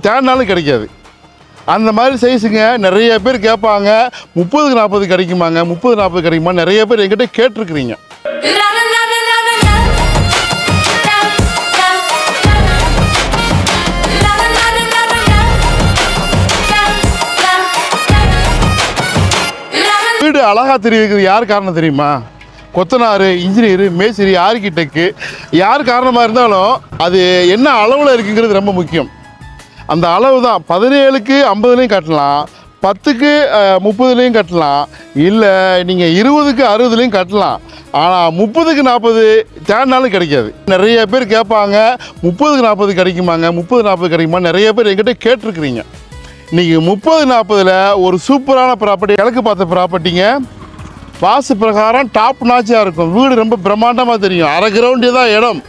தேடினாலும் கிடைக்காது. அந்த மாதிரி சைஸுங்க நிறைய பேர் கேட்பாங்க. 30-40 கிடைக்குமாங்க, 30-40 கிடைக்குமா, நிறைய பேர் என்கிட்ட கேட்டிருக்கிறீங்க. வீடு அழகா தெரியுது யார் காரணம் தெரியுமா? கொத்தனார், இன்ஜினியரு, மேஸ்திரி, ஆர்கிடெக்டு யார் காரணமாக இருந்தாலும் அது என்ன அளவில் இருக்குங்கிறது ரொம்ப முக்கியம். அந்த அளவு தான் 17க்கு 50லையும் கட்டலாம், 10க்கு 30லையும் கட்டலாம், இல்லை நீங்கள் 20க்கு 60லையும் கட்டலாம். ஆனால் 30க்கு 40 தேடினாலும் கிடைக்காது. நிறைய பேர் கேட்பாங்க 30க்கு 40 கிடைக்குமாங்க, 30-40 கிடைக்குமா, நிறைய பேர் என்கிட்ட கேட்டிருக்கிறீங்க. இன்றைக்கி 30-40ல் ஒரு சூப்பரான ப்ராப்பர்ட்டி, கிழக்கு பார்த்த ப்ராப்பர்ட்டிங்க. வாசு பிரகாரம் டாப் நாச்சியாக இருக்கும். வீடு ரொம்ப பிரம்மாண்டமாக தெரியும். அரை கிரவுண்டே தான் இடம்.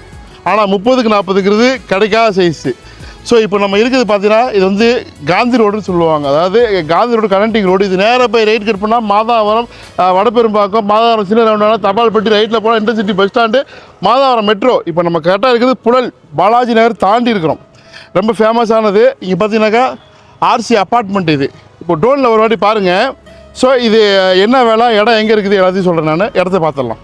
ஆனால் 30க்கு 40ங்கிறது கிடைக்காத சைஸு. ஸோ இப்போ நம்ம இருக்குது பார்த்தீங்கன்னா, இது வந்து காந்தி ரோடுன்னு சொல்லுவாங்க. அதாவது காந்தி ரோடு கனெக்டிங் ரோடு. இது நேராக போய் ரைட் கட் பண்ணால் மாதாவரம், வடபெரும்பாக்கம், மாதாவரம் சின்ன ரவுண்டான தபால்பட்டி, ரைட்டில் போனால் intercity bus stand, Madhavaram metro. இப்போ நம்ம கரெக்டாக இருக்குது புழல் பாலாஜி நகர் தாண்டி இருக்கிறோம். ரொம்ப ஃபேமஸானது. இங்கே பார்த்தீங்கன்னாக்கா ஆர்சி அப்பார்ட்மெண்ட். இது இப்போ ட்ரோனில் ஒரு வாட்டி பாருங்கள். ஸோ இது என்ன வேலை, இடம் எங்கே இருக்குது எல்லாத்தையும் சொல்கிறேன். நான் இடத்த பார்த்துடலாம்.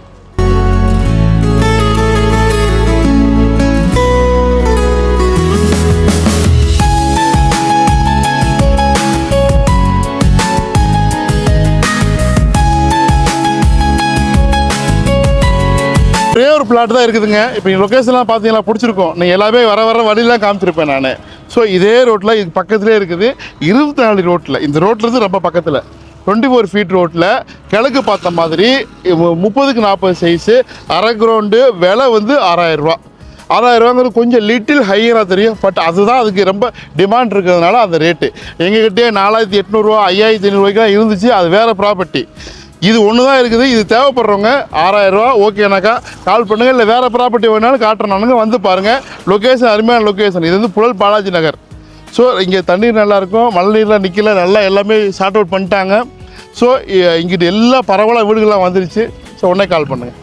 ஒரே ஒரு பிளாட் தான் இருக்குதுங்க. இப்போ நீங்கள் லொக்கேஷன்லாம் பார்த்தீங்கன்னா பிடிச்சிருக்கோம். நீங்கள் எல்லாமே வர வழியெலாம் காமிச்சிருப்பேன் நான். ஸோ இதே ரோட்டில் இது பக்கத்துலேயே இருக்குது. 24 ரோட்டில், இந்த ரோட்லேருந்து ரொம்ப பக்கத்தில் 24 ஃபீட் ரோட்டில் கிழக்கு பார்த்த மாதிரி 30க்கு 40 சைஸு, அரை கிரவுண்டு. விலை வந்து 6000 ரூபா. 6000 ரூபாங்கிறது கொஞ்சம் லிட்டில் ஹையராக தெரியும். பட் அதுதான் அதுக்கு ரொம்ப டிமாண்ட் இருக்கிறதுனால அந்த ரேட்டு. எங்ககிட்டே 4800 ரூபா, 5500 ரூபாய்க்குலாம் இருந்துச்சு. அது வேறு ப்ராப்பர்ட்டி. இது ஒன்று தான் இருக்குது. இது தேவைப்படுறவங்க 6000 ரூபா ஓகேனாக்கா கால் பண்ணுங்கள். இல்லை வேறு ப்ராப்பர்ட்டி வேணாலும் காட்டுறனானுங்க வந்து பாருங்கள். லொக்கேஷன் அருமையான லொக்கேஷன். இது வந்து புழல் பாலாஜி நகர். ஸோ இங்கே தண்ணீர் நல்லாயிருக்கும், மழை நீர்லாம் நிற்கல, நல்லா எல்லாமே ஷார்ட் அவுட் பண்ணிட்டாங்க. ஸோ இங்கிட்டு எல்லா பரவலாக வீடுகள்லாம் வந்துருச்சு. ஸோ உடனே கால் பண்ணுங்கள்.